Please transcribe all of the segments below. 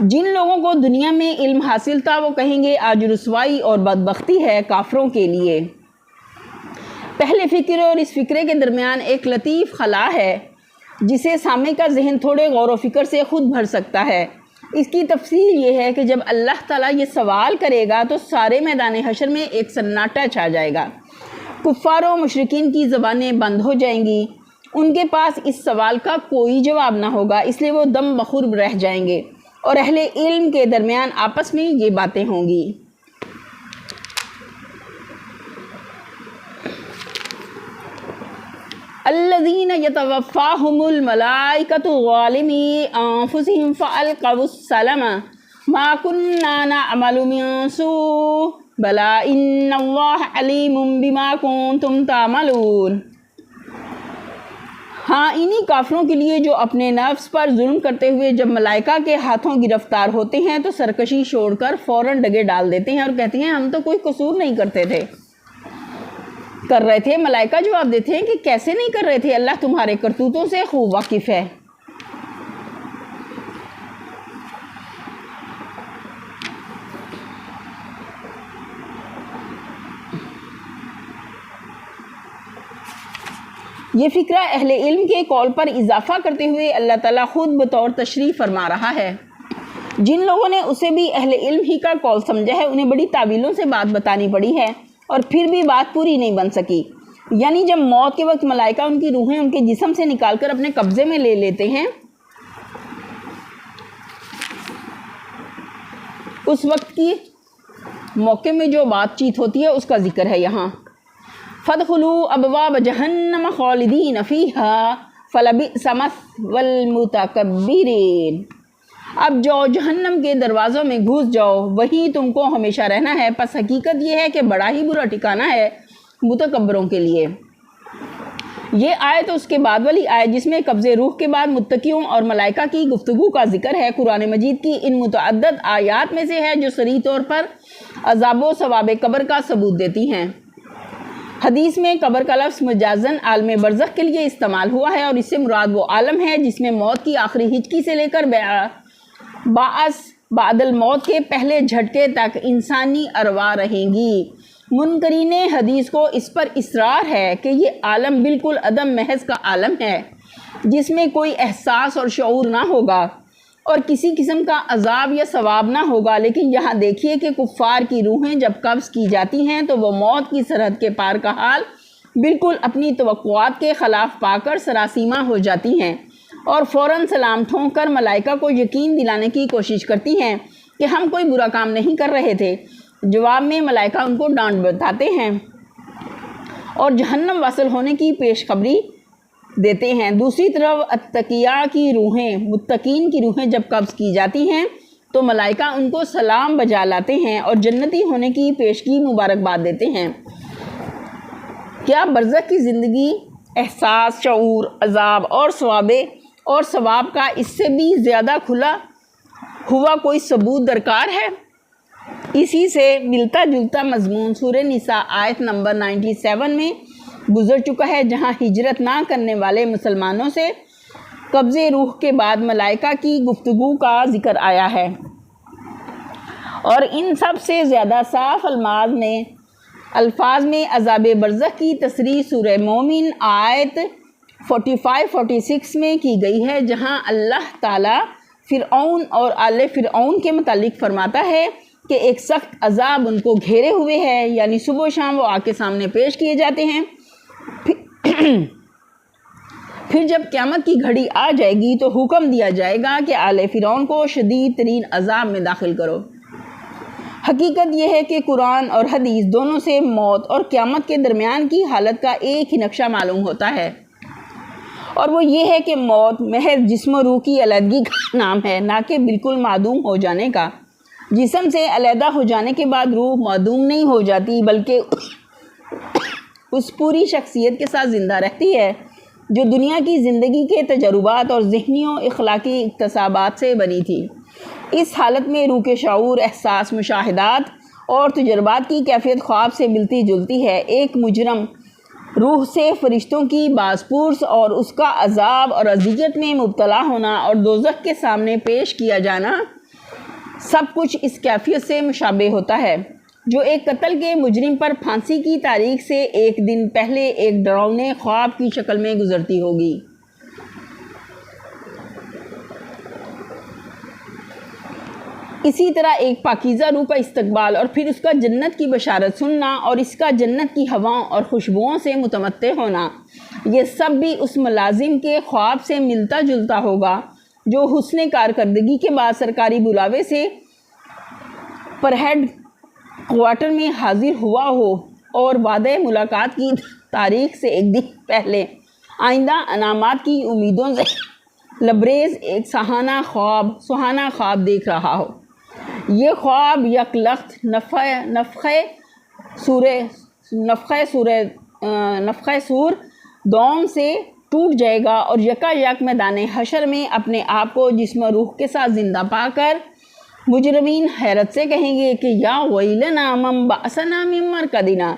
جن لوگوں کو دنیا میں علم حاصل تھا وہ کہیں گے آج رسوائی اور بدبختی ہے کافروں کے لیے۔ پہلے فکرے اور اس فکرے کے درمیان ایک لطیف خلا ہے جسے سامع کا ذہن تھوڑے غور و فکر سے خود بھر سکتا ہے۔ اس کی تفصیل یہ ہے کہ جب اللہ تعالیٰ یہ سوال کرے گا تو سارے میدان حشر میں ایک سناٹا چھا جائے گا، کفار و مشرکین کی زبانیں بند ہو جائیں گی، ان کے پاس اس سوال کا کوئی جواب نہ ہوگا، اس لیے وہ دم بخور رہ جائیں گے اور اہل علم کے درمیان آپس میں یہ باتیں ہوں گی۔ الذین یتوفاہم الملائکۃ ظالمی انفسہم فالقوا السلم ما کننا نعمل من سوء بلی ان اللہ علیم بما کنتم تعملون۔ ہاں انہی کافروں کے لیے جو اپنے نفس پر ظلم کرتے ہوئے جب ملائکہ کے ہاتھوں گرفتار ہوتے ہیں تو سرکشی چھوڑ کر فوراً ڈگے ڈال دیتے ہیں اور کہتے ہیں ہم تو کوئی قصور نہیں کر رہے تھے۔ ملائکہ جواب دیتے ہیں کہ کیسے نہیں کر رہے تھے، اللہ تمہارے کرتوتوں سے خوب واقف ہے۔ یہ فکرہ اہل علم کے قول پر اضافہ کرتے ہوئے اللہ تعالیٰ خود بطور تشریح فرما رہا ہے۔ جن لوگوں نے اسے بھی اہل علم ہی کا قول سمجھا ہے انہیں بڑی تعویلوں سے بات بتانی پڑی ہے اور پھر بھی بات پوری نہیں بن سکی۔ یعنی جب موت کے وقت ملائکہ ان کی روحیں ان کے جسم سے نکال کر اپنے قبضے میں لے لیتے ہیں اس وقت کی موقع میں جو بات چیت ہوتی ہے اس کا ذکر ہے یہاں۔ فَادْخُلُوا أَبْوَابَ جَهَنَّمَ خَالِدِينَ فِيهَا فَلَبِئْسَ مَثْوَى الْمُتَكَبِّرِينَ۔ اب جو جہنم کے دروازوں میں گھس جاؤ وہیں تم کو ہمیشہ رہنا ہے، پس حقیقت یہ ہے کہ بڑا ہی برا ٹھکانہ ہے متکبروں کے لیے۔ یہ آیت اس کے بعد والی آیت جس میں قبض روح کے بعد متقیوں اور ملائکہ کی گفتگو کا ذکر ہے قرآن مجید کی ان متعدد آیات میں سے ہے جو صریح طور پر عذاب و ثواب قبر کا ثبوت دیتی ہیں۔ حدیث میں قبر کا لفظ مجازن عالم برزخ کے لیے استعمال ہوا ہے اور اس سے مراد وہ عالم ہے جس میں موت کی آخری ہچکی سے لے کر بعث بعد الموت کے پہلے جھٹکے تک انسانی ارواح رہیں گی۔ منکرین حدیث کو اس پر اصرار ہے کہ یہ عالم بالکل عدم محض کا عالم ہے جس میں کوئی احساس اور شعور نہ ہوگا اور کسی قسم کا عذاب یا ثواب نہ ہوگا، لیکن یہاں دیکھیے کہ کفار کی روحیں جب قبض کی جاتی ہیں تو وہ موت کی سرحد کے پار کا حال بالکل اپنی توقعات کے خلاف پا کر سراسیمہ ہو جاتی ہیں اور فوراً سلام ٹھونک کر ملائکہ کو یقین دلانے کی کوشش کرتی ہیں کہ ہم کوئی برا کام نہیں کر رہے تھے۔ جواب میں ملائکہ ان کو ڈانٹ بتاتے ہیں اور جہنم واصل ہونے کی پیشخبری دیتے ہیں۔ دوسری طرف اتقیاء کی روحیں، متقین کی روحیں جب قبض کی جاتی ہیں تو ملائکہ ان کو سلام بجا لاتے ہیں اور جنتی ہونے کی پیشگی مبارکباد دیتے ہیں۔ کیا برزخ کی زندگی احساس، شعور، عذاب اور ثواب کا اس سے بھی زیادہ کھلا ہوا کوئی ثبوت درکار ہے؟ اسی سے ملتا جلتا مضمون سورہ نساء آیت نمبر 97 میں گزر چکا ہے جہاں ہجرت نہ کرنے والے مسلمانوں سے قبض روح کے بعد ملائکہ کی گفتگو کا ذکر آیا ہے، اور ان سب سے زیادہ صاف الفاظ میں عذاب برزخ کی تصریح سورہ مومن آیت 45-46 میں کی گئی ہے، جہاں اللہ تعالیٰ فرعون اور آل فرعون کے متعلق فرماتا ہے کہ ایک سخت عذاب ان کو گھیرے ہوئے ہے، یعنی صبح و شام وہ آگ کے سامنے پیش کیے جاتے ہیں۔ پھر جب قیامت کی گھڑی آ جائے گی تو حکم دیا جائے گا کہ آل فرعون کو شدید ترین عذاب میں داخل کرو۔ حقیقت یہ ہے کہ قرآن اور حدیث دونوں سے موت اور قیامت کے درمیان کی حالت کا ایک ہی نقشہ معلوم ہوتا ہے، اور وہ یہ ہے کہ موت محض جسم و روح کی علیحدگی کا نام ہے، نہ کہ بالکل معدوم ہو جانے کا۔ جسم سے علیحدہ ہو جانے کے بعد روح معدوم نہیں ہو جاتی بلکہ اس پوری شخصیت کے ساتھ زندہ رہتی ہے جو دنیا کی زندگی کے تجربات اور ذہنی و اخلاقی اکتسابات سے بنی تھی۔ اس حالت میں روح کے شعور، احساس، مشاہدات اور تجربات کی کیفیت خواب سے ملتی جلتی ہے۔ ایک مجرم روح سے فرشتوں کی باز پرس اور اس کا عذاب اور اذیت میں مبتلا ہونا اور دوزخ کے سامنے پیش کیا جانا سب کچھ اس کیفیت سے مشابہ ہوتا ہے جو ایک قتل کے مجرم پر پھانسی کی تاریخ سے ایک دن پہلے ایک ڈراؤنے خواب کی شکل میں گزرتی ہوگی۔ اسی طرح ایک پاکیزہ روح کا استقبال اور پھر اس کا جنت کی بشارت سننا اور اس کا جنت کی ہواؤں اور خوشبوؤں سے متمتع ہونا، یہ سب بھی اس ملازم کے خواب سے ملتا جلتا ہوگا جو حسن کارکردگی کے بعد سرکاری بلاوے سے پر ہیڈ کوارٹر میں حاضر ہوا ہو اور وعدہ ملاقات کی تاریخ سے ایک دن پہلے آئندہ انعامات کی امیدوں سے لبریز ایک سہانا خواب دیکھ رہا ہو۔ یہ خواب یک لخت نفخہ سور دوم سے ٹوٹ جائے گا اور یکا یک میدان حشر میں اپنے آپ کو جسم و روح کے ساتھ زندہ پا کر مجرمین حیرت سے کہیں گے کہ یا ویلنا من بعثنا من مرقدنا،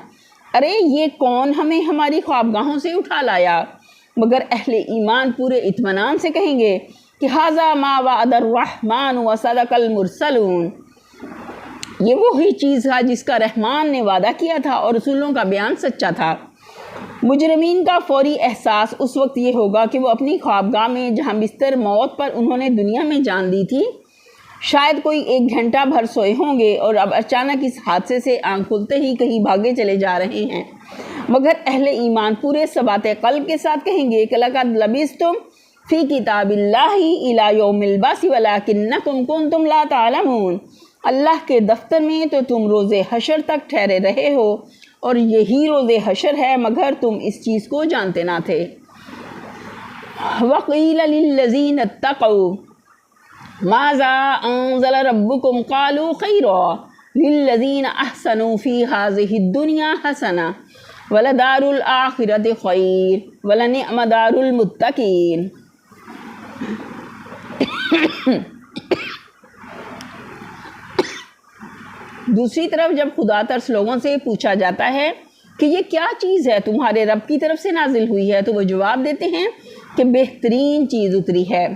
ارے یہ کون ہمیں ہماری خوابگاہوں سے اٹھا لایا؟ مگر اہل ایمان پورے اطمینان سے کہیں گے کہ ھذا ما وعد الرحمن وصدق المرسلون، یہ وہی چیز ہے جس کا رحمان نے وعدہ کیا تھا اور رسولوں کا بیان سچا تھا۔ مجرمین کا فوری احساس اس وقت یہ ہوگا کہ وہ اپنی خوابگاہ میں جہاں بستر موت پر انہوں نے دنیا میں جان دی تھی شاید کوئی 1 گھنٹہ بھر سوئے ہوں گے اور اب اچانک اس حادثے سے آنکھ کھلتے ہی کہیں بھاگے چلے جا رہے ہیں۔ مگر اہل ایمان پورے ثبات قلب کے ساتھ کہیں گے کہ لقد لبثتم فی کتاب اللہ الی یوم البعث ولکنکم کنتم لا تعلمون، اللہ کے دفتر میں تو تم روز حشر تک ٹھہرے رہے ہو اور یہی روز حشر ہے مگر تم اس چیز کو جانتے نہ تھے۔ وقیل للذین اتقوا ماذا انزل ربکم قالوا خیرا للذین احسنوا فی ہذہ الدنیا حسنہ ولدار الآخرۃ خیر ولنعم دار المتقین۔ دوسری طرف جب خدا ترس لوگوں سے پوچھا جاتا ہے کہ یہ کیا چیز ہے تمہارے رب کی طرف سے نازل ہوئی ہے تو وہ جواب دیتے ہیں کہ بہترین چیز اتری ہے۔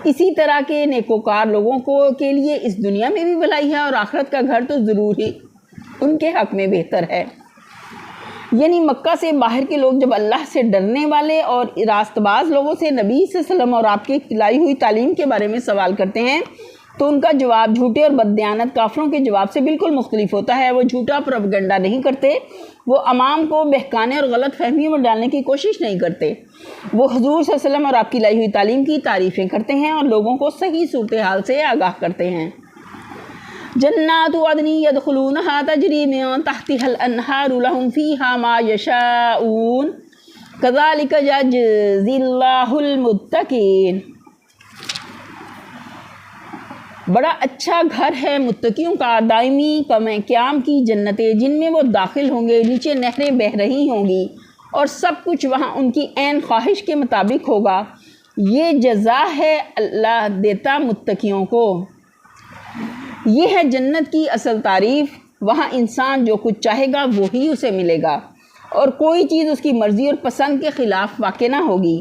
اسی طرح کے نیکوکار لوگوں کے لیے اس دنیا میں بھی بھلائی ہے اور آخرت کا گھر تو ضرور ہی ان کے حق میں بہتر ہے۔ یعنی مکہ سے باہر کے لوگ جب اللہ سے ڈرنے والے اور راست باز لوگوں سے نبی صلی اللہ علیہ وسلم اور آپ کی لائی ہوئی تعلیم کے بارے میں سوال کرتے ہیں تو ان کا جواب جھوٹے اور بددیانت کافروں کے جواب سے بالکل مختلف ہوتا ہے۔ وہ جھوٹا پروپیگنڈا نہیں کرتے، وہ عوام کو بہکانے اور غلط فہمیوں میں ڈالنے کی کوشش نہیں کرتے، وہ حضور صلی اللہ علیہ وسلم اور آپ کی لائی ہوئی تعلیم کی تعریفیں کرتے ہیں اور لوگوں کو صحیح صورتحال سے آگاہ کرتے ہیں۔ جنات عدن يدخلونها تجری من تحتها الانہار لهم فیہا ما یشاؤون کذالک یجزی اللہ المتقین۔ بڑا اچھا گھر ہے متقیوں کا، دائمی قیام کی جنتیں جن میں وہ داخل ہوں گے، نیچے نہریں بہہ رہی ہوں گی اور سب کچھ وہاں ان کی عین خواہش کے مطابق ہوگا۔ یہ جزا ہے اللہ دیتا متقیوں کو۔ یہ ہے جنت کی اصل تعریف، وہاں انسان جو کچھ چاہے گا وہی اسے ملے گا اور کوئی چیز اس کی مرضی اور پسند کے خلاف واقع نہ ہوگی۔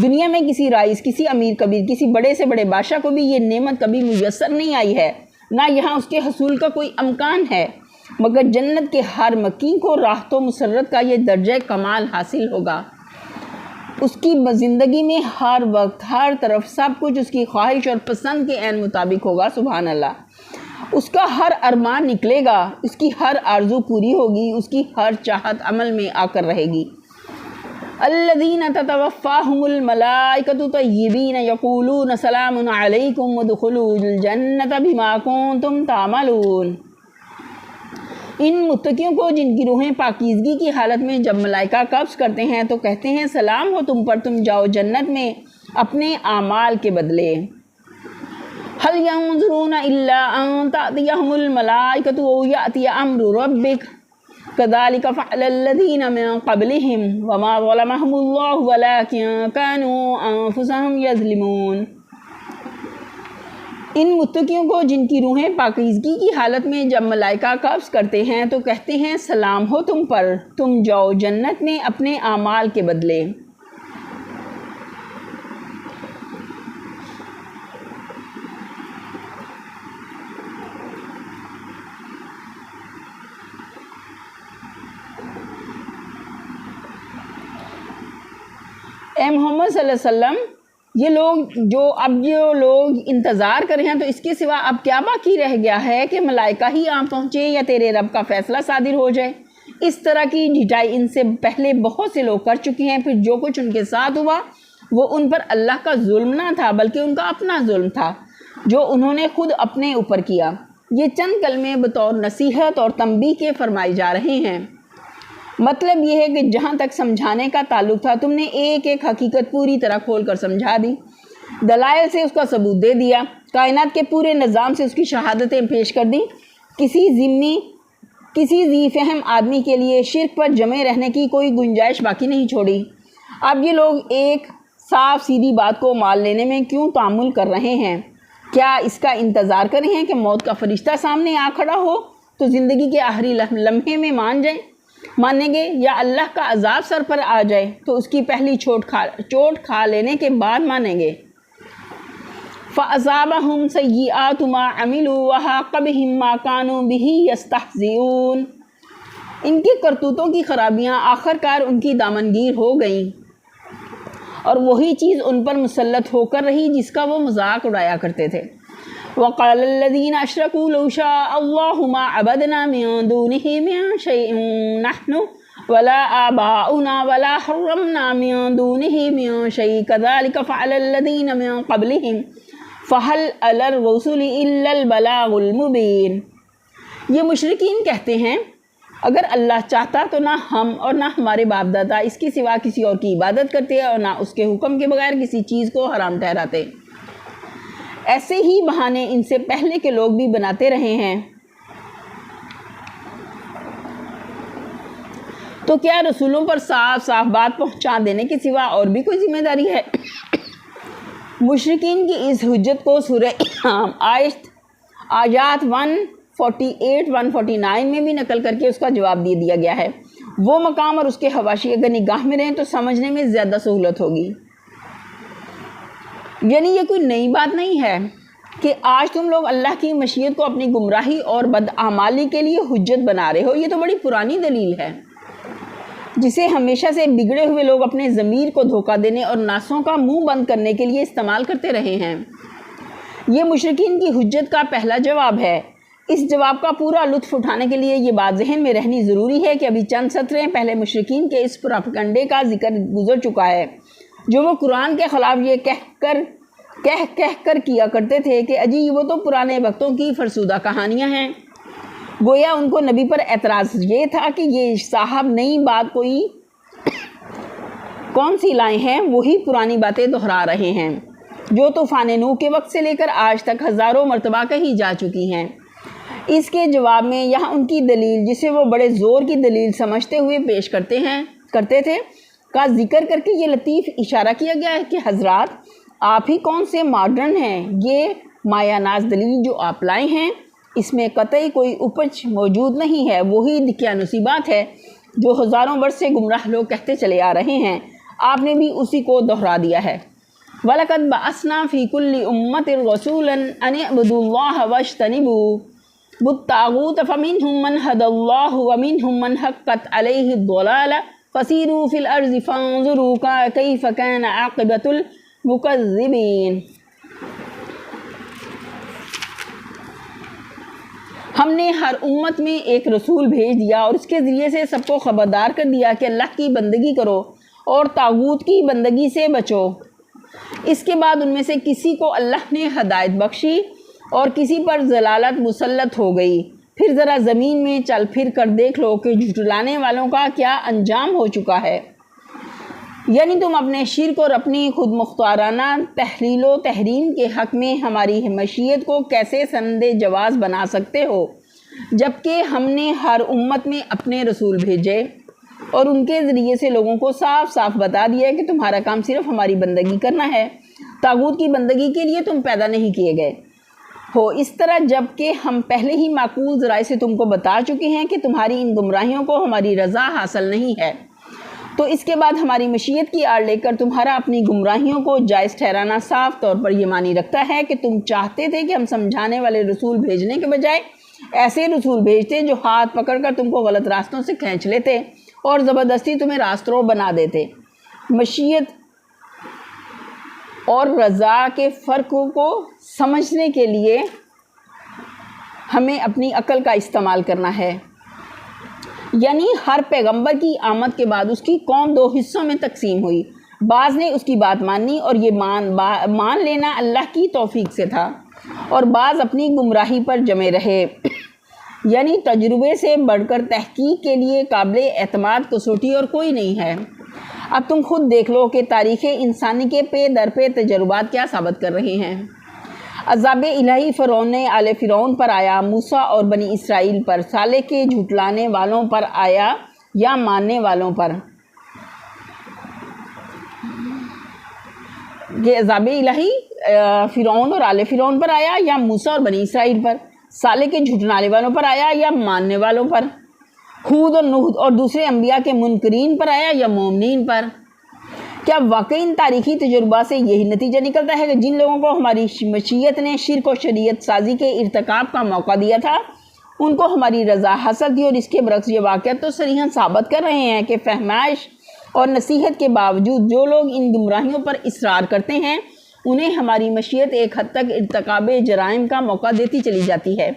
دنیا میں کسی رئیس، کسی امیر کبیر، کسی بڑے سے بڑے بادشاہ کو بھی یہ نعمت کبھی میسر نہیں آئی ہے، نہ یہاں اس کے حصول کا کوئی امکان ہے، مگر جنت کے ہر مکین کو راحت و مسرت کا یہ درجہ کمال حاصل ہوگا۔ اس کی زندگی میں ہر وقت ہر طرف سب کچھ اس کی خواہش اور پسند کے عین مطابق ہوگا۔ سبحان اللہ۔ اس کا ہر ارمان نکلے گا، اس کی ہر آرزو پوری ہوگی، اس کی ہر چاہت عمل میں آ کر رہے گی۔ الذین تتوفاہم الملائکۃ طیبین یقولون سلام علیکم ادخلوا الجنۃ بما کنتم تعملون۔ ان متقیوں کو جن کی روحیں پاکیزگی کی حالت میں جب ملائکہ قبض کرتے ہیں تو کہتے ہیں سلام ہو تم پر، تم جاؤ جنت میں اپنے اعمال کے بدلے۔ هل ينظرون الا ان تأتيهم الملائكة او يأتي امر ربك كذلك فعل الذين من قبلهم وما ظلمهم الله ولكن كانوا انفسهم يظلمون۔ ان متقیوں کو جن کی روحیں پاکیزگی کی حالت میں جب ملائکہ قبض کرتے ہیں تو کہتے ہیں سلام ہو تم پر، تم جاؤ جنت میں اپنے اعمال کے بدلے۔ اے محمد صلی اللہ علیہ وسلم، جو لوگ انتظار کر رہے ہیں تو اس کے سوا اب کیا باقی رہ گیا ہے کہ ملائکہ ہی آ پہنچے یا تیرے رب کا فیصلہ صادر ہو جائے؟ اس طرح کی جھٹائی ان سے پہلے بہت سے لوگ کر چکے ہیں، پھر جو کچھ ان کے ساتھ ہوا وہ ان پر اللہ کا ظلم نہ تھا بلکہ ان کا اپنا ظلم تھا جو انہوں نے خود اپنے اوپر کیا۔ یہ چند کلمے بطور نصیحت اور تنبیہ کے فرمائے جا رہے ہیں۔ مطلب یہ ہے کہ جہاں تک سمجھانے کا تعلق تھا تم نے ایک ایک حقیقت پوری طرح کھول کر سمجھا دی، دلائل سے اس کا ثبوت دے دیا، کائنات کے پورے نظام سے اس کی شہادتیں پیش کر دی۔ کسی ذی فہم آدمی کے لیے شرک پر جمے رہنے کی کوئی گنجائش باقی نہیں چھوڑی۔ اب یہ لوگ ایک صاف سیدھی بات کو مان لینے میں کیوں تعامل کر رہے ہیں؟ کیا اس کا انتظار کر رہے ہیں کہ موت کا فرشتہ سامنے آ کھڑا ہو تو زندگی کے آخری لمحے میں مانیں گے، یا اللہ کا عذاب سر پر آ جائے تو اس کی پہلی چوٹ کھا لینے کے بعد مانیں گے؟ فَأَصَابَهُمْ سَيِّئَاتُ مَا عَمِلُوا وَحَاقَ بِهِم مَّا كَانُوا بِهِ يَسْتَهْزِئُونَ۔ ان کی کرتوتوں کی خرابیاں آخرکار ان کی دامنگیر ہو گئیں اور وہی چیز ان پر مسلط ہو کر رہی جس کا وہ مذاق اڑایا کرتے تھے۔ وَقَالَ الَّذِينَ أَشْرَكُوا لَوْ شَاءَ اللَّهُ مَا عَبَدْنَا مِن دُونِهِ مِن شَيْءٍ نَحْنُ وَلَا آبَاؤُنَا وَلَا حَرَّمْنَا مِن دُونِهِ مِن شَيْءٍ كَذَلِكَ فَعَلَ الَّذِينَ مِن قَبْلِهِمْ فَهَلْ عَلَى الرُّسُلِ إِلَّا الْبَلَاغُ الْمُبِينُ۔ یہ مشرکین کہتے ہیں اگر اللہ چاہتا تو نہ ہم اور نہ ہمارے باپ دادا اس کے سوا کسی اور کی عبادت کرتے اور نہ اس کے حکم کے بغیر کسی چیز کو حرام ٹھہراتے۔ ایسے ہی بہانے ان سے پہلے کے لوگ بھی بناتے رہے ہیں۔ تو کیا رسولوں پر صاف صاف بات پہنچا دینے کے سوا اور بھی کوئی ذمہ داری ہے؟ مشرکین کی اس حجت کو سورہ آیات 148-149 میں بھی نقل کر کے اس کا جواب دے دیا گیا ہے۔ وہ مقام اور اس کے حواشی اگر نگاہ میں رہیں تو سمجھنے میں زیادہ سہولت ہوگی۔ یعنی یہ کوئی نئی بات نہیں ہے کہ آج تم لوگ اللہ کی مشیت کو اپنی گمراہی اور بدعمالی کے لیے حجت بنا رہے ہو۔ یہ تو بڑی پرانی دلیل ہے جسے ہمیشہ سے بگڑے ہوئے لوگ اپنے ضمیر کو دھوکہ دینے اور ناسوں کا منہ بند کرنے کے لیے استعمال کرتے رہے ہیں۔ یہ مشرکین کی حجت کا پہلا جواب ہے۔ اس جواب کا پورا لطف اٹھانے کے لیے یہ بات ذہن میں رہنی ضروری ہے کہ ابھی چند سطریں پہلے مشرکین کے اس پروپیگنڈے کا ذکر گزر چکا ہے جو وہ قرآن کے خلاف یہ کہہ کر کیا کرتے تھے کہ اجی وہ تو پرانے وقتوں کی فرسودہ کہانیاں ہیں۔ گویا ان کو نبی پر اعتراض یہ تھا کہ یہ صاحب نئی بات کون سی لائے ہیں، وہی پرانی باتیں دہرا رہے ہیں جو طوفان نوح کے وقت سے لے کر آج تک ہزاروں مرتبہ کہی جا چکی ہیں۔ اس کے جواب میں یہاں ان کی دلیل جسے وہ بڑے زور کی دلیل سمجھتے ہوئے پیش کرتے تھے کا ذکر کر کے یہ لطیف اشارہ کیا گیا ہے کہ حضرات آپ ہی کون سے ماڈرن ہیں، یہ مایا ناز دلیل جو آپ لائے ہیں اس میں قطعی کوئی اپج موجود نہیں ہے، وہی دقیانوسی بات ہے جو ہزاروں برس سے گمراہ لوگ کہتے چلے آ رہے ہیں، آپ نے بھی اسی کو دہرا دیا ہے۔ وَلَقَدْ بَعَثْنَا فِي كُلِّ أُمَّةٍ رَسُولًا أَنِ اعْبُدُوا اللَّهَ وَاجْتَنِبُوا الطَّاغُوتَ فَمِنْهُم مَّنْ هَدَى اللَّهُ وَمِنْهُم مَّنْ حَقَّتْ عَلَيْهِ الضَّلَالَةُ فَسِيرُوا فِي الْأَرْضِ فَانظُرُوا كَيْفَ كَانَ عَاقِبَةُ الْمُكَذِّبِينَ۔ ہم نے ہر امت میں ایک رسول بھیج دیا اور اس کے ذریعے سے سب کو خبردار کر دیا کہ اللہ کی بندگی کرو اور طاغوت کی بندگی سے بچو۔ اس کے بعد ان میں سے کسی کو اللہ نے ہدایت بخشی اور کسی پر ضلالت مسلط ہو گئی۔ پھر ذرا زمین میں چل پھر کر دیکھ لو کہ جھٹلانے والوں کا کیا انجام ہو چکا ہے۔ یعنی تم اپنے شرک اور اپنی خود مختارانہ تحلیل و تحریم کے حق میں ہماری مشیت کو کیسے سند جواز بنا سکتے ہو، جبکہ ہم نے ہر امت میں اپنے رسول بھیجے اور ان کے ذریعے سے لوگوں کو صاف صاف بتا دیا کہ تمہارا کام صرف ہماری بندگی کرنا ہے، طاغوت کی بندگی کے لیے تم پیدا نہیں کیے گئے ہو۔ اس طرح جب کہ ہم پہلے ہی معقول ذرائع سے تم کو بتا چکے ہیں کہ تمہاری ان گمراہیوں کو ہماری رضا حاصل نہیں ہے، تو اس کے بعد ہماری مشیت کی آڑ لے کر تمہارا اپنی گمراہیوں کو جائز ٹھہرانا صاف طور پر یہ معنی رکھتا ہے کہ تم چاہتے تھے کہ ہم سمجھانے والے رسول بھیجنے کے بجائے ایسے رسول بھیجتے جو ہاتھ پکڑ کر تم کو غلط راستوں سے کھینچ لیتے اور زبردستی تمہیں راسترو بنا دیتے۔ اور رضا کے فرقوں کو سمجھنے کے لیے ہمیں اپنی عقل کا استعمال کرنا ہے۔ یعنی ہر پیغمبر کی آمد کے بعد اس کی قوم دو حصوں میں تقسیم ہوئی، بعض نے اس کی بات مانی اور یہ مان لینا اللہ کی توفیق سے تھا، اور بعض اپنی گمراہی پر جمے رہے۔ یعنی تجربے سے بڑھ کر تحقیق کے لیے قابل اعتماد کسوٹی اور کوئی نہیں ہے۔ اب تم خود دیکھ لو کہ تاریخ انسانی کے پے در پہ تجربات کیا ثابت کر رہے ہیں۔ عذاب الہی فرعون نے آل فرعون پر آیا، موسیٰ اور بنی اسرائیل پر، صالح کے جھٹلانے والوں پر آیا یا ماننے والوں پر؟ یہ عذاب الہی فرعون اور آل فرعون پر آیا یا موسیٰ اور بنی اسرائیل پر؟ صالح کے جھٹلانے والوں پر آیا یا ماننے والوں پر؟ ہود اور نوح اور دوسرے انبیاء کے منکرین پر آیا یا مومنین پر؟ کیا واقعی ان تاریخی تجربات سے یہی نتیجہ نکلتا ہے کہ جن لوگوں کو ہماری مشیت نے شرک و شریعت سازی کے ارتکاب کا موقع دیا تھا ان کو ہماری رضا حاصل تھی، اور اس کے برعکس یہ واقعات تو صریحاً ثابت کر رہے ہیں کہ فہمائش اور نصیحت کے باوجود جو لوگ ان گمراہیوں پر اصرار کرتے ہیں انہیں ہماری مشیت ایک حد تک ارتکاب جرائم کا موقع دیتی چلی جاتی ہے،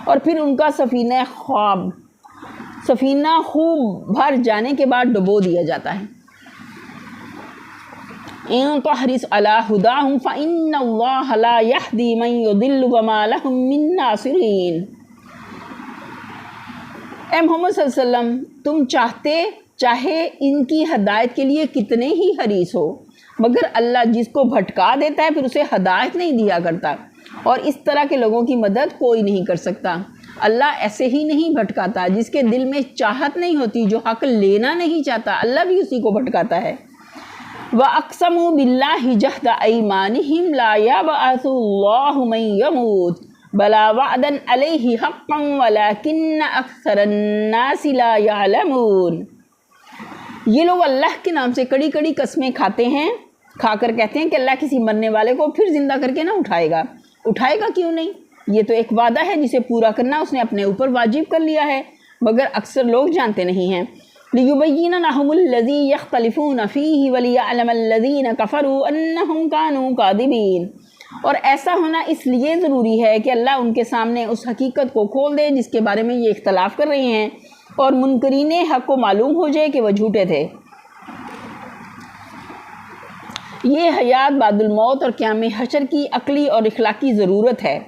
اور پھر ان کا سفینہ خوب بھر جانے کے بعد ڈبو دیا جاتا ہے۔ ان تحرص علی ہداہم فإن اللہ لا یہدی من یضل وما لہم من ناصرین۔ اے محمد صلی اللہ علیہ وسلم، تم چاہے ان کی ہدایت کے لیے کتنے ہی حریص ہو، مگر اللہ جس کو بھٹکا دیتا ہے پھر اسے ہدایت نہیں دیا کرتا، اور اس طرح کے لوگوں کی مدد کوئی نہیں کر سکتا۔ اللہ ایسے ہی نہیں بھٹکاتا، جس کے دل میں چاہت نہیں ہوتی، جو حق لینا نہیں چاہتا، اللہ بھی اسی کو بھٹکاتا ہے۔ وَأَقْسَمُوا بِاللَّهِ جَهْدَ أَيْمَانِهِمْ لَا يَبْعَثُ اللَّهُ مَن يَمُوتُ بَلَىٰ وَعْدًا عَلَيْهِ حَقًّا وَلَٰكِنَّ أَكْثَرَ النَّاسِ لَا يَعْلَمُونَ۔ یہ لوگ اللہ کے نام سے کڑی کڑی قسمیں کھاتے ہیں، کھا کر کہتے ہیں کہ اللہ کسی مرنے والے کو پھر زندہ کر کے نہ اٹھائے گا کیوں نہیں؟ یہ تو ایک وعدہ ہے جسے پورا کرنا اس نے اپنے اوپر واجب کر لیا ہے، مگر اکثر لوگ جانتے نہیں ہیں۔ لِيُبَيِّنَ لَهُمُ الَّذِي يَخْتَلِفُونَ فِيهِ وَلِيَعْلَمَ الَّذِينَ كَفَرُوا أَنَّهُمْ كَانُوا كَاذِبِينَ۔ اور ایسا ہونا اس لیے ضروری ہے کہ اللہ ان کے سامنے اس حقیقت کو کھول دے جس کے بارے میں یہ اختلاف کر رہے ہیں، اور منکرین حق کو معلوم ہو جائے کہ وہ جھوٹے تھے۔ یہ حیات بعد الموت اور قیام حشر کی عقلی اور اخلاقی ضرورت ہے۔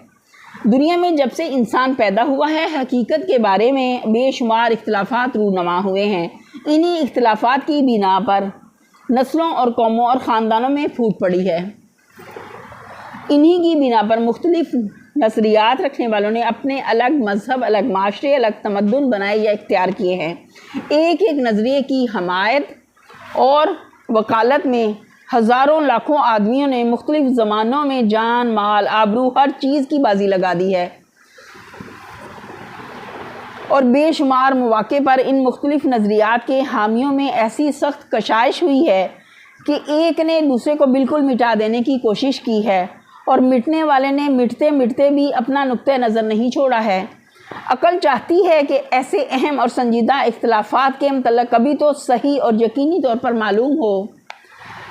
دنیا میں جب سے انسان پیدا ہوا ہے حقیقت کے بارے میں بے شمار اختلافات رونما ہوئے ہیں۔ انہی اختلافات کی بنا پر نسلوں اور قوموں اور خاندانوں میں پھوٹ پڑی ہے۔ انہی کی بنا پر مختلف نظریات رکھنے والوں نے اپنے الگ مذہب، الگ معاشرے، الگ تمدن بنائے یا اختیار کیے ہیں۔ ایک ایک نظریے کی حمایت اور وکالت میں ہزاروں لاکھوں آدمیوں نے مختلف زمانوں میں جان، مال، آبرو، ہر چیز کی بازی لگا دی ہے، اور بے شمار مواقع پر ان مختلف نظریات کے حامیوں میں ایسی سخت کشائش ہوئی ہے کہ ایک نے دوسرے کو بالکل مٹا دینے کی کوشش کی ہے، اور مٹنے والے نے مٹتے مٹتے بھی اپنا نقطہ نظر نہیں چھوڑا ہے۔ عقل چاہتی ہے کہ ایسے اہم اور سنجیدہ اختلافات کے متعلق کبھی تو صحیح اور یقینی طور پر معلوم ہو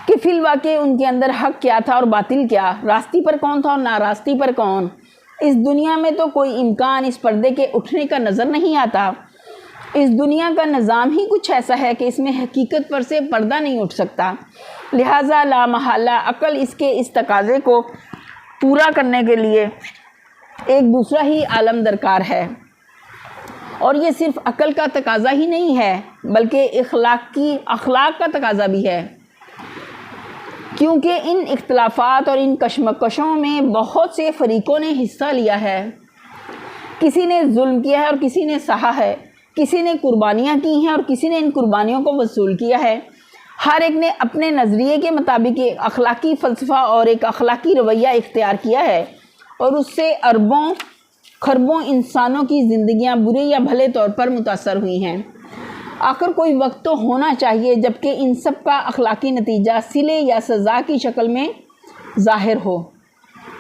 کہ فی الواقع ان کے اندر حق کیا تھا اور باطل کیا، راستی پر کون تھا اور ناراستی پر کون۔ اس دنیا میں تو کوئی امکان اس پردے کے اٹھنے کا نظر نہیں آتا۔ اس دنیا کا نظام ہی کچھ ایسا ہے کہ اس میں حقیقت پر سے پردہ نہیں اٹھ سکتا، لہٰذا لا محالہ عقل اس تقاضے کو پورا کرنے کے لیے ایک دوسرا ہی عالم درکار ہے۔ اور یہ صرف عقل کا تقاضا ہی نہیں ہے بلکہ اخلاق کا تقاضا بھی ہے، کیونکہ ان اختلافات اور ان کشمکشوں میں بہت سے فریقوں نے حصہ لیا ہے۔ کسی نے ظلم کیا ہے اور کسی نے سہا ہے، کسی نے قربانیاں کی ہیں اور کسی نے ان قربانیوں کو وصول کیا ہے۔ ہر ایک نے اپنے نظریے کے مطابق ایک اخلاقی فلسفہ اور ایک اخلاقی رویہ اختیار کیا ہے، اور اس سے اربوں خربوں انسانوں کی زندگیاں برے یا بھلے طور پر متاثر ہوئی ہیں۔ آخر کوئی وقت تو ہونا چاہیے جبکہ ان سب کا اخلاقی نتیجہ صلے یا سزا کی شکل میں ظاہر ہو۔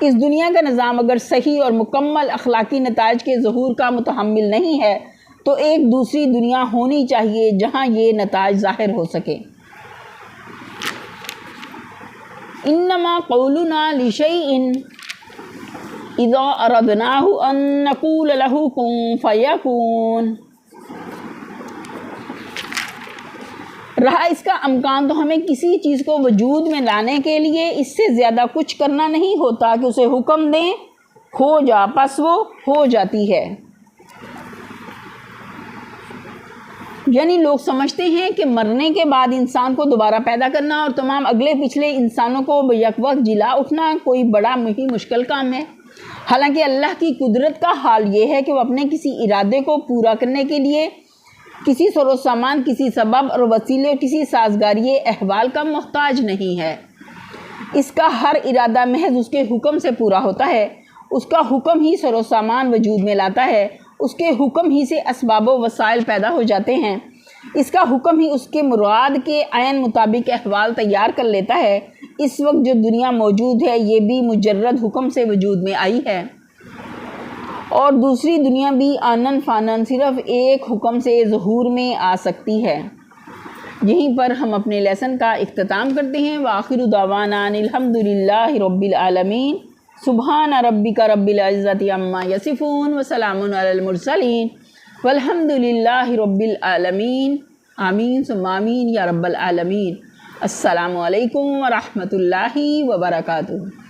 اس دنیا کا نظام اگر صحیح اور مکمل اخلاقی نتائج کے ظہور کا متحمل نہیں ہے تو ایک دوسری دنیا ہونی چاہیے جہاں یہ نتائج ظاہر ہو سکے۔ انما قولنا لشیء اذا اردناہ ان نقول لہ کن فیکون۔ رہا اس کا امکان تو ہمیں کسی چیز کو وجود میں لانے کے لیے اس سے زیادہ کچھ کرنا نہیں ہوتا کہ اسے حکم دیں ہو جا، پس وہ ہو جاتی ہے۔ یعنی لوگ سمجھتے ہیں کہ مرنے کے بعد انسان کو دوبارہ پیدا کرنا اور تمام اگلے پچھلے انسانوں کو یک وقت جلا اٹھنا کوئی بڑا ہی مشکل کام ہے، حالانکہ اللہ کی قدرت کا حال یہ ہے کہ وہ اپنے کسی ارادے کو پورا کرنے کے لیے کسی سر و سامان، کسی سبب اور وسیلے، کسی سازگاری احوال کا محتاج نہیں ہے۔ اس کا ہر ارادہ محض اس کے حکم سے پورا ہوتا ہے، اس کا حکم ہی سر و سامان وجود میں لاتا ہے، اس کے حکم ہی سے اسباب و وسائل پیدا ہو جاتے ہیں، اس کا حکم ہی اس کے مراد کے عین مطابق احوال تیار کر لیتا ہے۔ اس وقت جو دنیا موجود ہے یہ بھی مجرد حکم سے وجود میں آئی ہے، اور دوسری دنیا بھی آنن فانن صرف ایک حکم سے ظہور میں آ سکتی ہے۔ یہیں پر ہم اپنے لیسن کا اختتام کرتے ہیں۔ وآخر دعوانا الحمد للہ رب العالمین۔ سبحان ربک رب العزت عما یصفون وسلام علی المرسلین والحمد للہ رب العالمین۔ آمین ثم آمین یا رب العالمین۔ السلام علیکم ورحمۃ اللہ وبرکاتہ۔